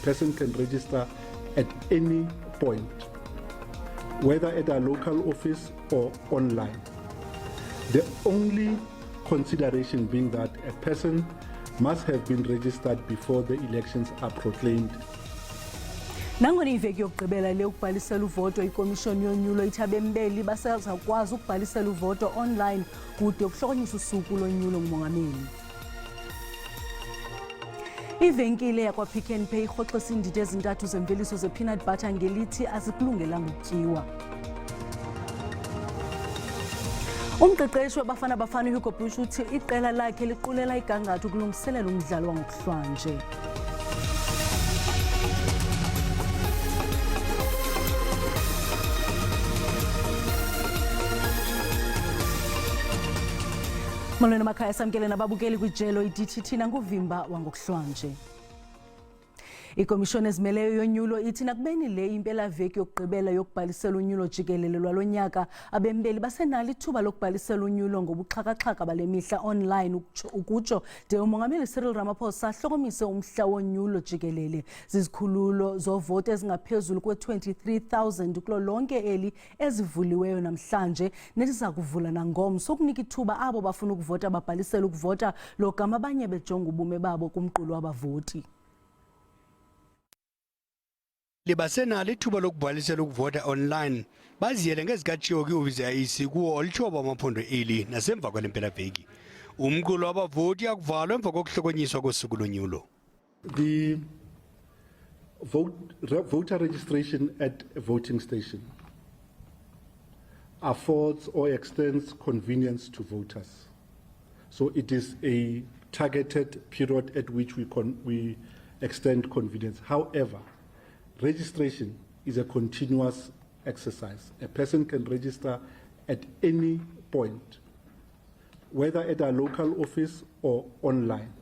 person can register at any point, whether at a local office or online. The only consideration being that a person must have been registered before the elections are proclaimed. Nangona iveki yokugqibela le ukubhalisela uvoto ikomishoni yonyulo ithi abembeli basazakwazi ukubhalisela uvoto online kude ukuhlonyiswa usuku lonyulo ngumongameli. Ivenkile yakwa-Pick n Pay irhoxisa iindidi ezintathu zemveliso ze-peanut butter ngelithi azikulungelanga ukutyiwa. Umqeqeshi wabafana bafana uHugo Bush uthi iqela lakhe liqulela igangatho ukulungiselela umdlalo wangokuhlwanje. Molweni makhaya samkele nababukeli kwijelo idithi thina nguvimba wangokuhlwanje. Ikomishoni ezimeleyo yonyulo ithi nakubeni le impelaveki yokugqibela yokubhalisela unyulo jikelele lwalonyaka abembeli basenalo ithuba lokubhalisela unyulo ngobuxhakaxhaka bale mihla online ukutsho de umongameli Cyril Ramaphosa ahlokomise umhla wonyulo jikelele zizikhululo zovoto ezingaphezulu kwe-23,000 kulo lonke eli ezivuliweyo namhlanje neziza kuvula nangomso ukunika ithuba abo bafuna ukuvota babhalisela ukuvota logama abanye bejonga ubume babo kumqulu wabavoti. Libasenalo ithuba lokubhalisela ukuvota online baziyele ngezikatshiwo kwiofisi yaIC kuwo olitshoba amaphondo eli nasemva kwalempelaveki. Umqulu wabavoti akuvalwa emva kokuhlokonyiswa kosuku lonyulo. The voter registration at a voting station affords or extends convenience to voters. So it is a targeted period at which we extend convenience. However, registration is a continuous exercise. A person can register at any point, whether at a local office or online.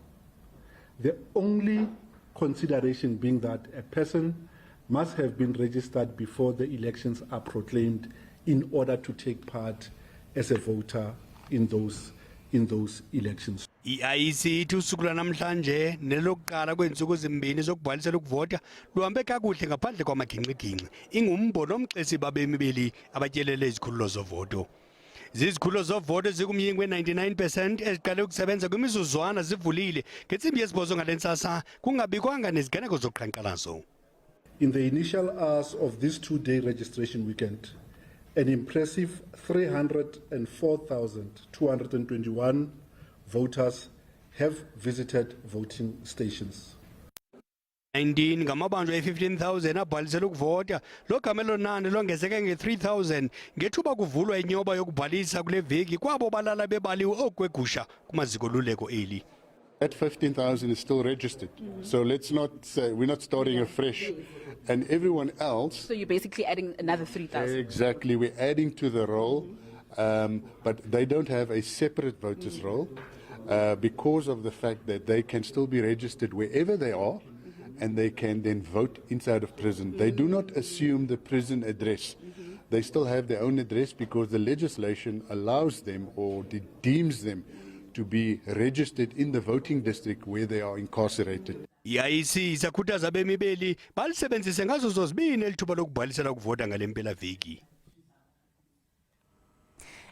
The only consideration being that a person must have been registered before the elections are proclaimed in order to take part as a voter in those elections. IIC ithi usuku lwanamhlanje nelokuqala kwensuku ezimbini zokubhalisela ukuvota luhambe kakuhle ngaphandle kwamagingxigingxi ingumbono omxesi babemi beli abatyelele izikhululo zovoto. Zizikhululo zovoto zikumyinge we-99% eziqale ukusebenza kwimizuzwana zivulile ngentsimbi yesibhozo ngalentsasa kungabikwanga neziganeko zoqhankqalazo. In the initial hours of this two-day registration weekend, an impressive 304,221 voters have visited voting stations. 19 ngamabanjwa e-15,000 abhalisela ukuvota logamelo nani longezeke nge-3,000 ngethuba kuvulwa inyoba yokubhalisa kule veki kwabo balala bebaliwe okwegusha kumaziko luleko eli. That 15,000 is still registered. So let's not say we're not starting afresh. And everyone else. So you're basically adding another 3,000. Exactly. We're adding to the roll, but they don't have a separate voters roll because of the fact that they can still be registered wherever they are and they can then vote inside of prison. They do not assume the prison address. They still have their own address because the legislation allows them or deems them to be registered in the voting district where they are incarcerated. IIC isakhuthaza abemi beli balisebenzise ngazo zozibini elithuba lokubhalisela ukuvota ngalempelaveki.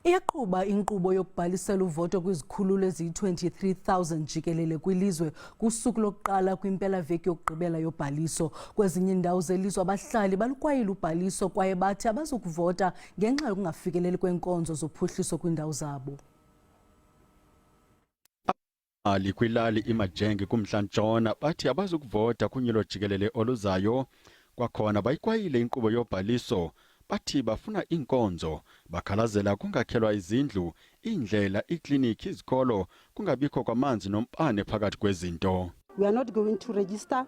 Iyaqhuba inkqubo yokubhalisela uvoto kwizikhululo eziyi-23,000 jikelele kwilizwe kusuku lokuqala kwimpelaveki yokugqibela yobhaliso. Kwezinye indawo zelizwe abahlali balukwayile ubhaliso kwaye bathi abazukuvota ngenxa yokungafikeleli kweenkonzo zophuhliso kwiindawo zabo. Ali kwilali imajenge kumntla-ntshona bathi abazukuvota kunyulo jikelele oluzayo kwakhona bayikwayile inkqubo yobhaliso bathi bafuna iinkonzo bakhalazela kungakhelwa izindlu iindlela iikliniki izikolo kungabikho kwamanzi nombane phakathi kwezinto. We are not going to register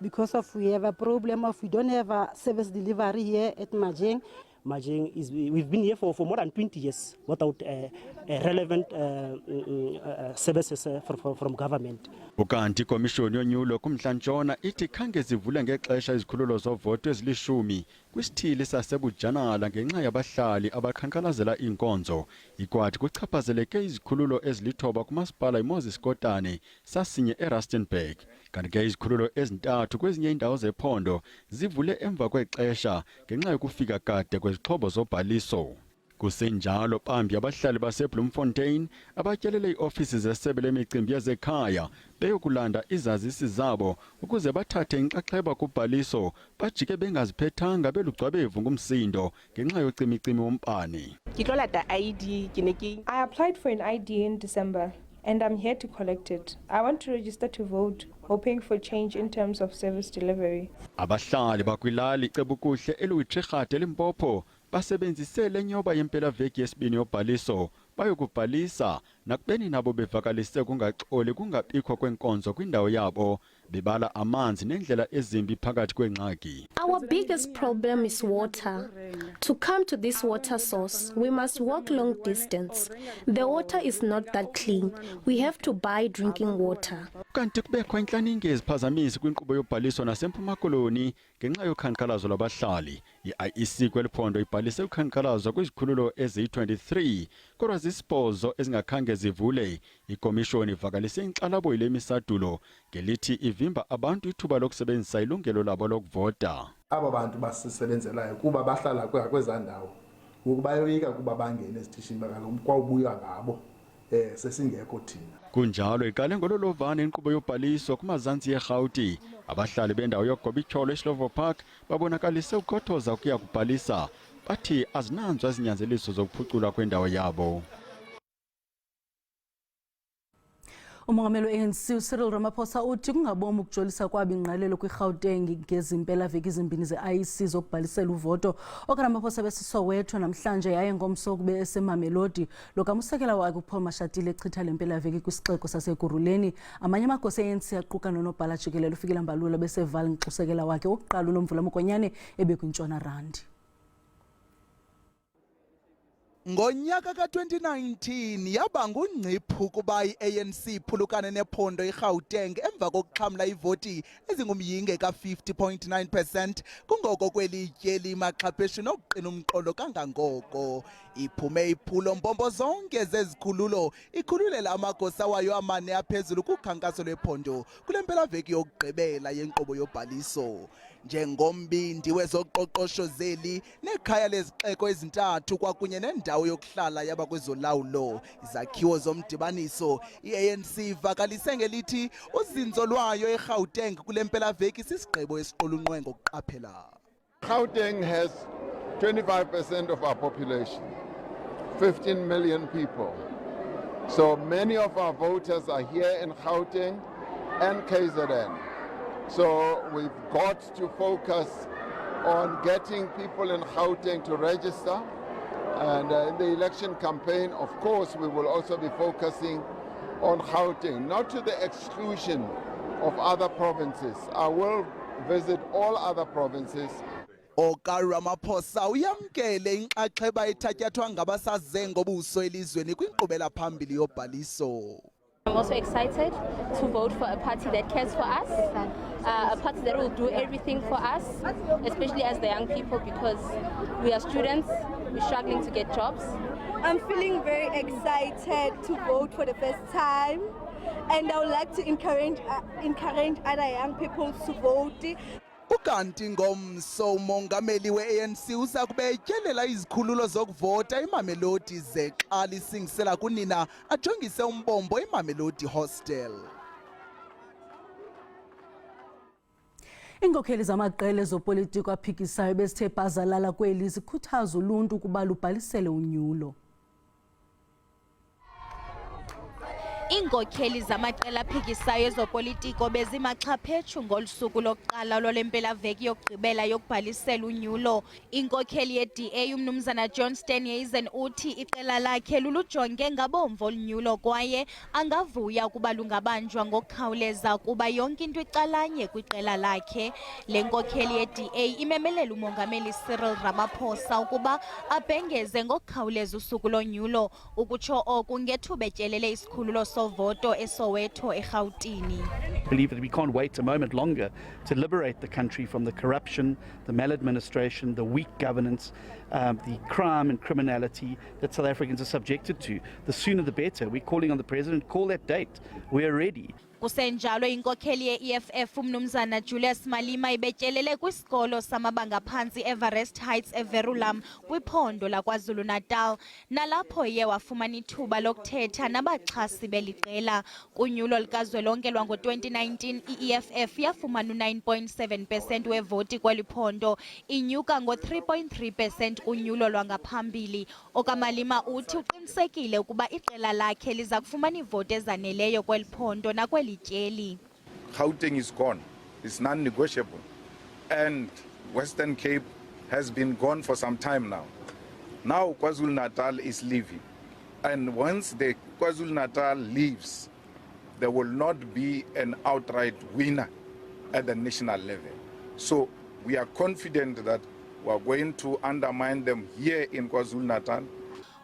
because of we have a problem of we don't have a service delivery here at Majeng. Majeng we've been here for more than 20 years without relevant services from government. Ukanti komishoni yonyulo kumntla-ntshona ithi khange zivule ngexesha izikhululo zovoto ezilishumi kwisithili sasebujanala ngenxa yabahlali abakhankalazela inkonzo. Ikwathi kuchaphazeleke izikhululo ezilithoba kumasipala iMoses Kotane sasinye eRustenburg. Kanti ke izikhululo ezintathu kwezinye indawo zephondo zivule emva kwexesha ngenxa yokufika kade kwezixhobo zobhaliso. Kusenjalo phambi abahlali baseBloemfontein abatyelele iofisi zesebe lemicimbi yezekhaya beyokulanda izazisi zabo ukuze bathathe inxaxheba kubhaliso bajike bengaziphethanga belugcwabevu ngumsindo ngenxa yocimicimi wombane. I applied for an ID in December and I'm here to collect it. I want to register to vote, hoping for change in terms of service delivery. Abahlali bakwilali cebukuhle eluyiTrigate eLimpopo basebenzisele nyoba yempela veki yesibini yobhaliso bayokubhalisa nakubeni nabo bevakalise kungaxoli kungabikho kwenkonzo kwindawo yabo bebala amanzi nendlela ezimbi phakathi kwengxaki. Our biggest problem is water. To come to this water source, we must walk long distance. The water is not that clean. We have to buy drinking water. Kanti kubekho inhlaningi eziphazamisi kwinkqubo yobhaliso naseMpuma Koloni ngenxa yokhankhalazo lwabahlali. I-IEC kweliphondo ibhalise ukhankhalazo kwizikhululo eziyi-23 kodwa zisibhozo ezingakhange zivule. Ikomishoni ivakalise inkxalabo yile misadulo ngelithi ivimba abantu ithuba lokusebenzisa ilungelo labo lokuvota. Aba bantu basisebenzelayo kuba bahlala kweza ndawo ukuba yoyika kuba bangene esitishini bakaloku kwawubuya ngabo sesingekho thina. Kunjalo iqale ngololovane inkqubo yobhaliso kumazantsi eRhawuti. Abahlali bendawo yogoba ityholo eSlovo Park babonakalise ukhothoza ukuya kubhalisa bathi azinanzo ezinyanzeliso zokuphucula kwendawo yabo. Umongameli we-ANC Cyril Ramaphosa uthi kungabomi ukujolisa kwabo ingqalelo kwiGauteng ngezimpelaveki ezimbini ze-IEC zokubhalisela uvoto. OkaRamaphosa besiSoweto namhlanje yaye ngomso kube eseMamelodi lokamusekela wakhe uPaul Mashatile echitha le mpelaveki kwisixeko saseGuruleni. Amanye amagosa e-ANC aquka nonobhala jikelele uFikile Mbalula besevala ngixusekela wakhe wokuqala uNomvula Mokonyane ebekwintshona Randi. Ngonyaka ka-2019 yaba ngungciphu kuba i-ANC iphulukane nephondo iGauteng emva kokuxhamla ivoti ezingumyinge ka-50.9% kungoko kwelitye limaxhapheshini okuqina umqolo kangangoko. Iphume iphulo mbombo zonke zezikhululo ikhululela amagosa wayo amane aphezulu kukhankaso lwephondo kule mpelaveki yokugqibela yenkqubo yobhaliso. Njengombindi wezoqoqosho zeli nekhaya lezixeko ezintathu kwakunye nendawo yokuhlala yabakwezolawulo izakhiwo zomdibaniso, i-ANC ivakalise ngelithi uzinzo lwayo eGauteng kule mpelaveki sisigqibo esiqulunqwe ngokuqaphela. Gauteng has 25% of our population, 15 million people. So many of our voters are here in Gauteng and KZN. So we've got to focus on getting people in Gauteng to register. And in the election campaign, of course, we will also be focusing on Gauteng, not to the exclusion of other provinces. I will visit all other provinces. OkaRamaphosa uyamkele inxaxheba ethatyathwa ngabasaze ngobuso elizweni kwinkqubela phambili yobhaliso. I'm also excited to vote for a party that cares for us, a party that will do everything for us, especially as the young people, because we are students, we're struggling to get jobs. I'm feeling very excited to vote for the first time, and I would like to encourage other young people to vote. Ukanti ngomso umongameli we-ANC uza kubetyelela izikhululo zokuvota eMamelodi ze xa lisingisela kunina ajongise umbombo eMamelodi Hostel. Iinkokheli zamaqela ezopolitiko aphikisayo bezithe bhazalala kweli zikhuthaza uluntu ukuba lubhalisele unyulo. Iinkokheli zamaqela aphikisayo ezopolitiko bezimaxhaphetshu ngolusuku lokuqala lwempelaveki yokugqibela yokubhalisela unyulo. Inkokheli ye-DA umnumzana John Steenhuisen uthi iqela lakhe lulujonge ngabomvu olunyulo kwaye angavuya ukuba lungabanjwa ngokukhawuleza kuba yonke into icalanye kwiqela lakhe. Le nkokheli ye-DA imemelela umongameli Cyril Ramaphosa ukuba abhengeze ngokukhawuleza usuku lonyulo ukutsho oku ngethuba etyelele isikhululo sovoto eSoweto eGauteng. Believe that we can't wait a moment longer to liberate the country from the corruption, the maladministration, the weak governance, the crime and criminality that South Africans are subjected to. The sooner the better. We're calling on the President, call that date. We're ready. Kusenjalo inkokheli ye-EFF umnumzana Julius Malema ibetyelele kwisikolo samabanga phantsi Everest Heights eVerulam kwiphondo laKwaZulu Natal nalapho ye wafumana ithuba lokuthetha nabaxhasi beliqela. Kunyulo likazwelonke lwango-2019 i-EFF yafumana u-9.7% wevoti kweli phondo, inyuka ngo-3.3% kunyulo lwangaphambili. OkaMalema uthi uqinisekile ukuba iqela lakhe liza kufumana ivoti ezaneleyo kweli phondo nakweli tyeli. Gauteng is gone. It's non-negotiable. And Western Cape has been gone for some time now. Now KwaZulu-Natal is leaving. And once the KwaZulu-Natal leaves, there will not be an outright winner at the national level. So we are confident that we are going to undermine them here in KwaZulu-Natal.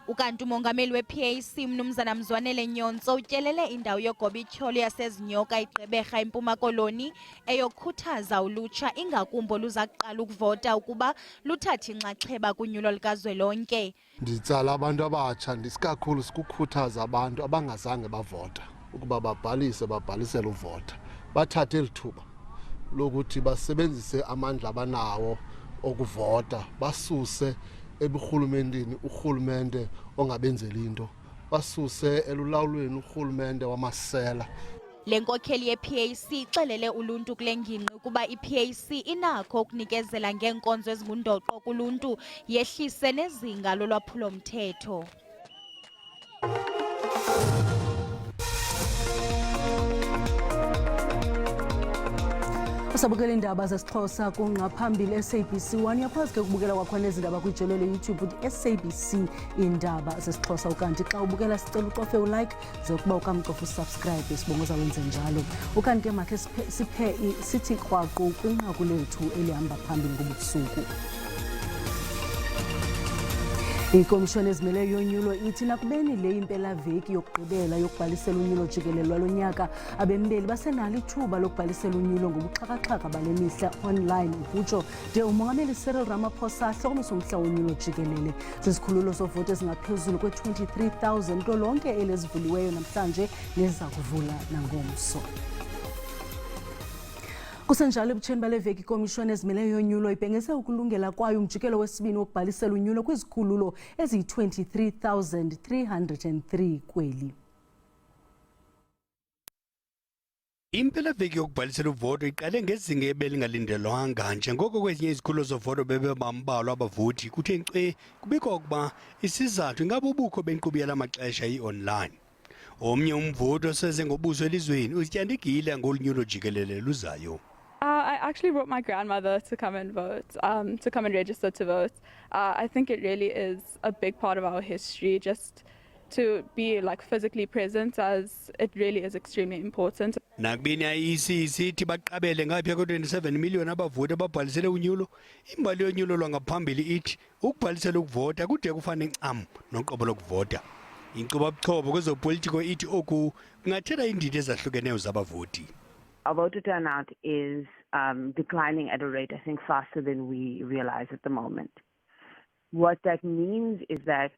Ukanti umongameli we-PAC umnumzana Mzwanele Nyonso utyelele indawo yogoba ityholo yasezinyoka iGqeberha eMpuma Koloni eyokukhuthaza ulutsha ingakumbi luza kuqala ukuvota ukuba luthathe inxaxheba kunyulo likazwelonke. Nditsala abantu abatsha ndisikakhulu sikukhuthaza abantu abangazange bavota ukuba babhalisele uvota, bathathe elithuba lokuthi basebenzise amandla abanawo okuvota, basuse eburhulumenteni urhulumente ongabenzeli into, basuse elulawulweni urhulumente wamasela. Le nkokheli ye-PAC ixelele uluntu kule ngingqi ukuba i-PAC inakho ukunikezela ngeenkonzo ezingundoqo kuluntu yehlise nezinga lolwaphulo-mthetho. Usabukela iindaba zesiXhosa kunqaphambili SABC 1 uyakwazi ke ukubukela kwakhona ezindaba kwijelo le-YouTube uthi SABC Iindaba zesiXhosa. Ukanti xa ubukela sicela ucofe ulike zokuba ukamcofa usubscribe isibongo zawenze njalo. Ukanti ke makhe sithi krwaqu kwinqaku lethu elihamba phambili ngobusuku. Ikomishoni ezimeleyo yonyulo ithi nakubeni le impelaveki yokugqibela yokubhalisela unyulo jikelelo lwalo nyaka abembeli basenalo ithuba lokubhalisela unyulo ngobuxhakaxhaka bale mihla online ukutsho de umongameli Cyril Ramaphosa ahlokomisa umhla wonyulo jikelele. Zizikhululo zovoto ezingaphezulu kwe-23,000 nto lonke elizivuliweyo namhlanje neza kuvula nangomso. Kusenjalo ebutsheni bale veki ikomishoni ezimeleyo yonyulo ibhengeze ukulungela kwayo umjikelo wesibini wokubhalisela unyulo kwizikhululo eziyi-23,303 kweli. Impelaveki yokubhalisela uvoto iqale ngezinga ebelingalindelwanga njengoko kwezinye izikhululo zovoto bebebambalwa abavoti kuthe nkce kubikho ukuba isizathu ingaba ubukho benkqubo yala maxesha i-online. Omnye umvoti oseze ngobuso elizweni uzityandigile ngolunyulo jikelele luzayo. I actually brought my grandmother to come and vote, to come and register to vote. I think it really is a big part of our history just to be like physically present, as it really is extremely important. Nakubeni IEC isithi baqabele ngaphaya ko-27 million abavoti ababhalisele unyulo, imbali yonyulo lwangaphambili ithi ukubhalisela ukuvota kude kufane ncam noqobo lokuvota. Inkqubo-buchopho kwezopolitiko ithi oku kungathetha iindidi ezahlukeneyo zabavoti. Our voter turnout is declining at a rate, I think, faster than we realize at the moment. What that means is that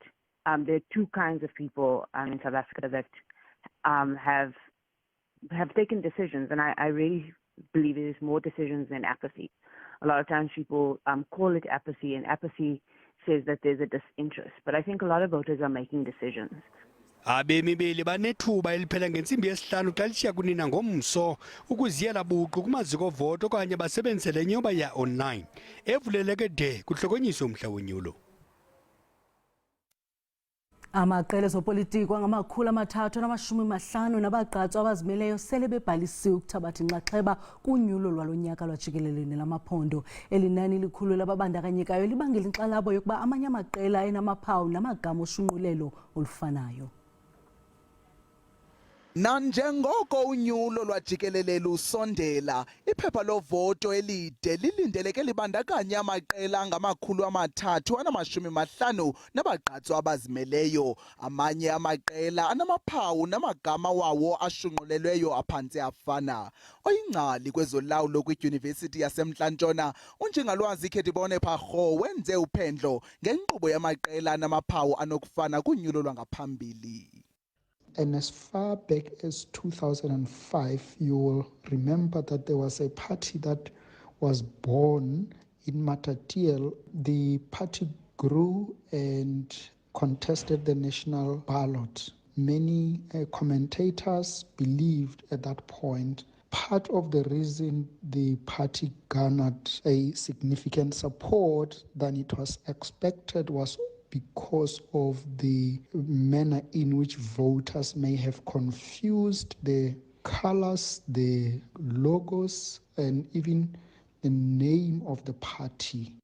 there are two kinds of people in South Africa that have taken decisions, and I really believe it is more decisions than apathy. A lot of times people call it apathy, and apathy says that there's a disinterest. But I think a lot of voters are making decisions. Abemi beli banethuba eliphela ngentsimbi yesihlanu xa lishiya kunina ngomso ukuziyela buqu kumaziko ovoto okanye basebenzisele nyoba ya-online evuleleke de kuhlokonyiswe umhla wonyulo. Amaqela ezopolitiko angama-350 nabagqatswa abazimeleyo sele bebhalisiwe ukuthabatha inxaxheba kunyulo lwalo nyaka lwajikelele nelamaphondo. Elinani likhulu lababandakanyekayo libangela inkxalabo yokuba amanye amaqela enamaphawu namagama oshunqulelo olufanayo. Nanjengoko unyulo lwajikelele lusondela, iphepha lovoto elide lilindeleke libandakanye amaqela angama-350 nabagqatswa abazimeleyo. Amanye amaqela anamaphawu namagama wawo ashunqulelweyo aphantse afana. Oyingcali kwezolawulo kwidyunivesithi yaseMntla-Ntshona, uNjingalwazi Khedibone Pharho wenze uphendlo ngenkqubo yamaqela anamaphawu anokufana kunyulo lwangaphambili. And as far back as 2005, you will remember that there was a party that was born in Matatiele. The party grew and contested the national ballot. Many commentators believed at that point part of the reason the party garnered a significant support than it was expected was because of the manner in which voters may have confused the colors, the logos, and even the name of the party.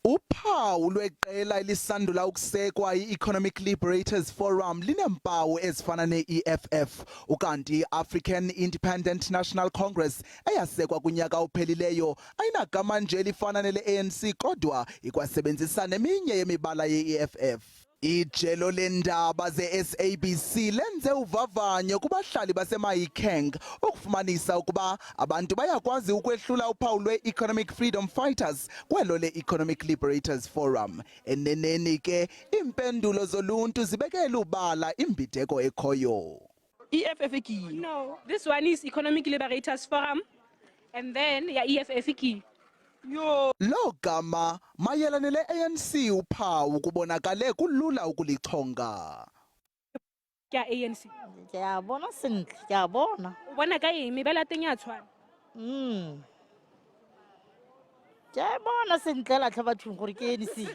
Uphawu lweqela elisandula ukusekwa i-Economic Liberators Forum lineempawu ezifana ne-EFF, ukanti i-African Independent National Congress eyasekwa kunyaka ophelileyo ayinagama nje elifana nele-ANC kodwa ikwasebenzisa neminye yemibala ye-EFF. Ijelo leendaba ze-SABC lenze uvavanyo kubahlali baseMahikeng ukufumanisa ukuba abantu bayakwazi ukwehlula uphawu lwe-Economic Freedom Fighters kwelo le-Economic Liberators Forum. Eneneni ke impendulo zoluntu zibekele ubala imbideko ekhoyo. EFF key? No, this one is Economic Liberators Forum, and then EFF key. Yo. Lo gama mayelana le-ANC uphawu kubonakale kulula ukulichonga. Kya ANC? Kiyabona sentle, kiyabona. Ubona ka eng mebala teng ya tshwana? Kiyabona sentle la tlhabathung gore ke ANC.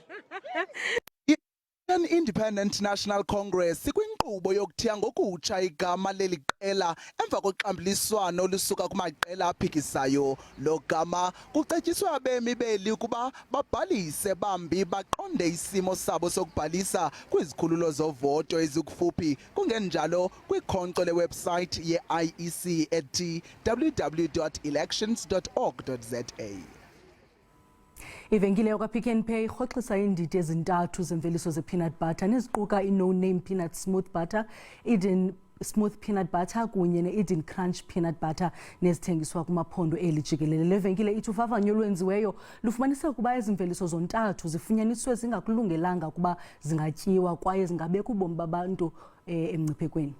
An Independent National Congress kwinkqubo yokuthiya ngokutsha igama leli qela emva koxambuliswano olusuka kumaqela aphikisayo. Lo gama kucetyiswe abemi beli ukuba babhalise bambi baqonde isimo sabo sokubhalisa kwizikhululo zovoto ezikufuphi, kungenjalo kwikhonkco lewebsite ye-IEC ethi www.elections.org.za. Ivenkile yakwa-Pick n Pay irhoxisa iindidi ezintathu zemveliso ze-peanut butter neziquka i-no-name peanut smooth butter, Eden smooth peanut butter kunye ne-Eden crunch peanut butter nezithengiswa kumaphondo eli jikelele. Le venkile ithi uvavanyo olwenziweyo lufumanisa ukuba ezi mveliso zontathu zifunyaniswe zingakulungelanga ukuba zingatyiwa kwaye zingabeka ubomi babantu emngciphekweni.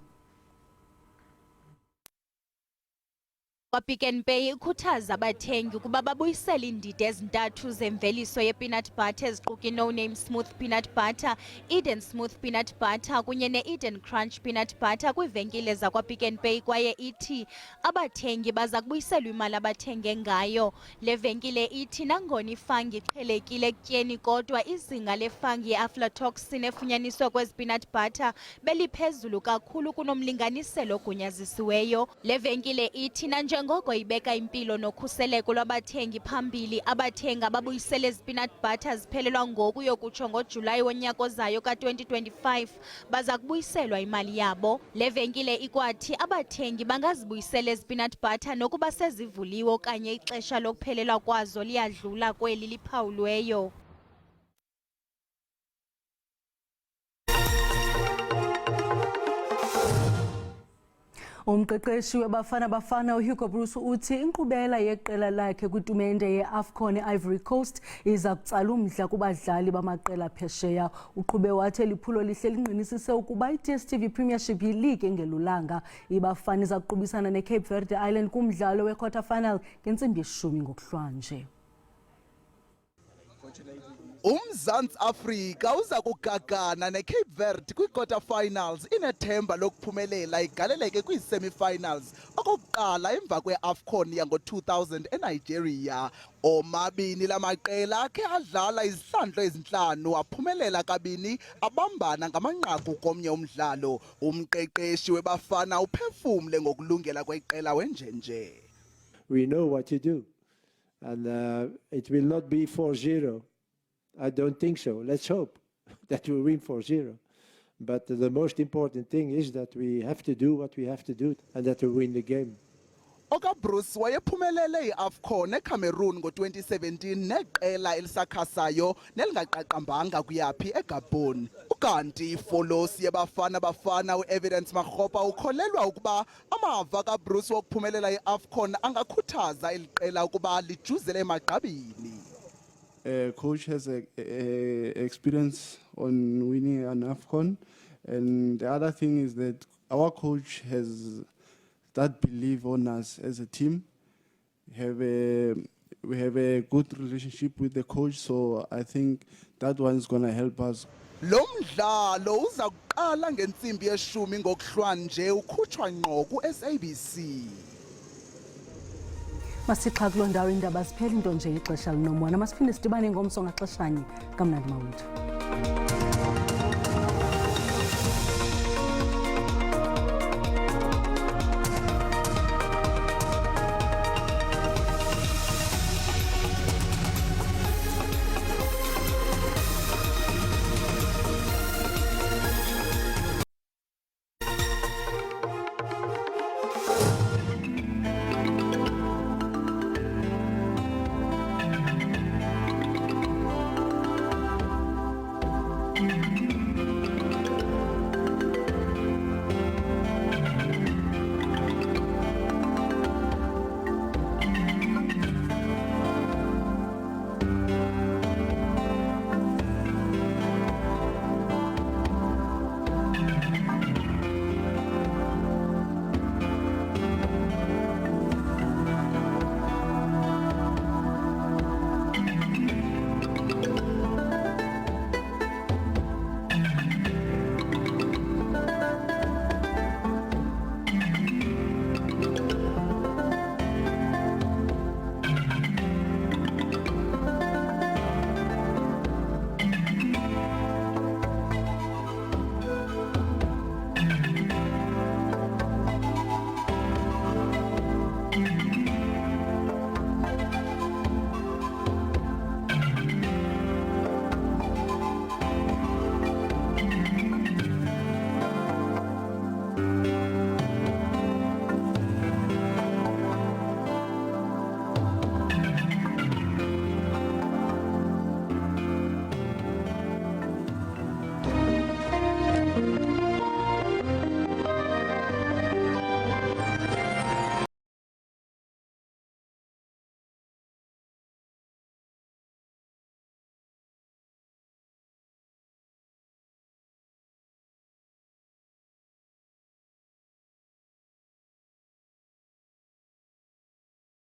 Pick n Pay ikhuthaza abathengi ukuba babuyisele iindidi ezintathu zemveliso ye-peanut butter eziquka i-no-name smooth peanut butter, Eden smooth peanut butter kunye ne-Eden crunch peanut butter kwiivenkile zakwa-Pick n Pay kwaye ithi abathengi baza kubuyiselwa imali abathenge ngayo. Le venkile ithi nangona ifangi iqhelekile ekutyeni kodwa izinga lefangi ye-aflatoxin efunyaniswa kwezi peanut butter beliphezulu kakhulu kunomlinganiselo ogunyazisiweyo. Le venkile ithi ngoko ibeka impilo nokhuseleko lwabathengi phambili, abathengi ababuyisele ezi peanut butter ziphelelwa ngoku yokutsho ngoJulayi wonyaka ozayo ka-2025 baza kubuyiselwa imali yabo. Le venkile ikwathi abathengi bangazibuyisela ezi peanut butter nokuba sezivuliwe okanye ixesha lokuphelelwa kwazo liyadlula kweli liphawulweyo. Umqeqeshi weBafana Bafana uHugo Bruce uthi inkqubela yeqela lakhe kwitumente ye-AFCON e-Ivory Coast iza kutsala umdla kubadlali bamaqela phesheya. Uqhube wathi liphulo lihle linqinisise ukuba i-DStv Premiership League engelulanga. iBafana iza kuqubisana neCape Verde Island kumdlalo we-quarter final ngentsimbi 10 ngokuhlwanje. uMzantsi Afrika uza kugagana neCape Verde kwi-quarter finals inethemba lokuphumelela igaleleke kwii-semi-finals okokuqala emva kwe-AFCON yango-2000 eNigeria. Omabini la maqela akhe adlala izihlandlo ezinhlanu aphumelela kabini abambana ngamanqaku komnye umdlalo. Umqeqeshi weBafana uphefumle ngokulungela kweqela wenjenje. We know what to do and it will not be 4-0. I don't think so. Let's hope that we win 4-0. But the most important thing is that we have to do what we have to do and that we win the game. OkaBruce wayephumelele iAFCON eCameroon ngo-2017 neqela elisakhasayo nelingaqaqambanga kuyaphi eGabon. Ukanti ifolosi yabafana bafana uEvidence Makgopa ukholelwa ukuba amava kaBruce wokuphumelela iAFCON angakhuthaza eliqela ukuba lijuzele emagqabini. Coach has experience on winning an AFCON, and the other thing is that our coach has that belief on us as a team. We have a good relationship with the coach, so I think that one is going to help us. Lo mdlalo uza kuqala ngentsimbi yeshumi ngokuhlwanje ukhutshwa ngqo ku-SABC. Masixha kuloo ndawo iindaba ziphela into nje ixesha linomona. Masiphinde sidibane ngomso ngaxeshanye. Kamnandi mawethu.